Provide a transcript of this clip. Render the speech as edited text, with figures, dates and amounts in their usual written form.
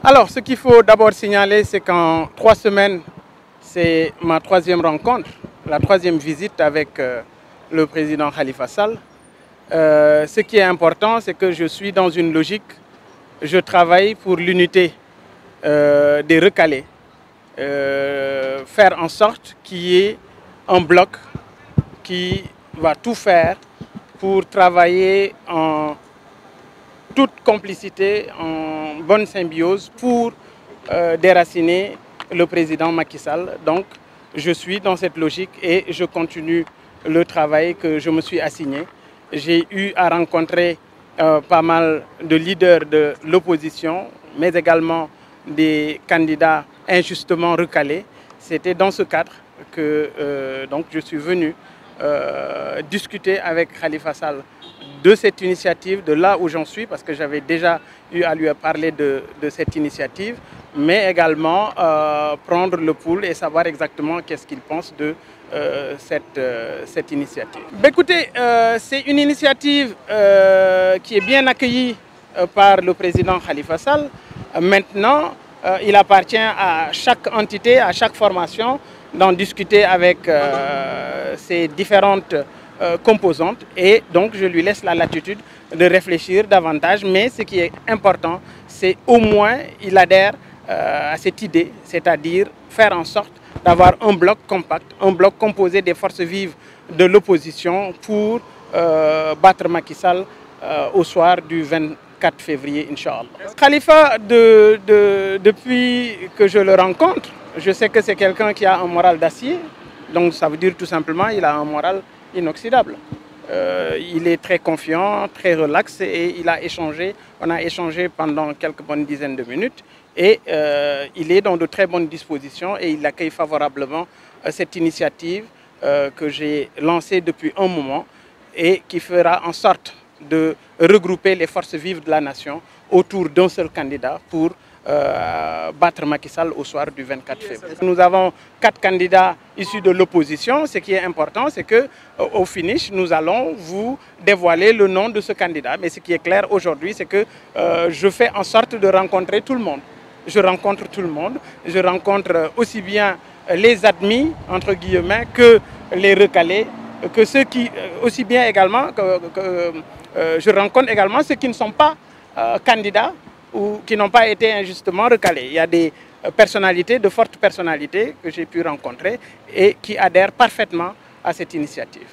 Alors, ce qu'il faut d'abord signaler, c'est qu'en 3 semaines, c'est ma 3e rencontre, la 3e visite avec le président Khalifa Sall. Ce qui est important, c'est que je suis dans une logique, je travaille pour l'unité des recalés, faire en sorte qu'il y ait un bloc qui va tout faire pour travailler en toute complicité, en bonne symbiose pour déraciner le président Macky Sall. Donc, je suis dans cette logique et je continue le travail que je me suis assigné. J'ai eu à rencontrer pas mal de leaders de l'opposition, mais également des candidats injustement recalés. C'était dans ce cadre que donc je suis venu discuter avec Khalifa Sall de cette initiative, de là où j'en suis, parce que j'avais déjà eu à lui parler de cette initiative, mais également prendre le pouls et savoir exactement qu'est-ce qu'il pense de cette initiative. Écoutez, c'est une initiative qui est bien accueillie par le président Khalifa Sall. Maintenant, il appartient à chaque entité, à chaque formation, d'en discuter avec ces différentes composantes, et donc je lui laisse la latitude de réfléchir davantage, mais ce qui est important, c'est au moins il adhère à cette idée, c'est-à-dire faire en sorte d'avoir un bloc compact, un bloc composé des forces vives de l'opposition pour battre Macky Sall au soir du 24 février, Inch'Allah. Khalifa, depuis que je le rencontre, je sais que c'est quelqu'un qui a un moral d'acier, donc ça veut dire tout simplement qu'il a un moral inoxydable. Il est très confiant, très relax, et on a échangé pendant quelques bonnes dizaines de minutes, et il est dans de très bonnes dispositions et il accueille favorablement cette initiative que j'ai lancée depuis un moment et qui fera en sorte de regrouper les forces vives de la nation autour d'un seul candidat pour battre Macky Sall au soir du 24 février. Nous avons 4 candidats issus de l'opposition. Ce qui est important, c'est qu'au finish, nous allons vous dévoiler le nom de ce candidat. Mais ce qui est clair aujourd'hui, c'est que je fais en sorte de rencontrer tout le monde. Je rencontre tout le monde. Je rencontre aussi bien les admis, entre guillemets, que les recalés, que ceux qui, aussi bien également, je rencontre également ceux qui ne sont pas candidats ou qui n'ont pas été injustement recalés. Il y a des personnalités, de fortes personnalités que j'ai pu rencontrer et qui adhèrent parfaitement à cette initiative.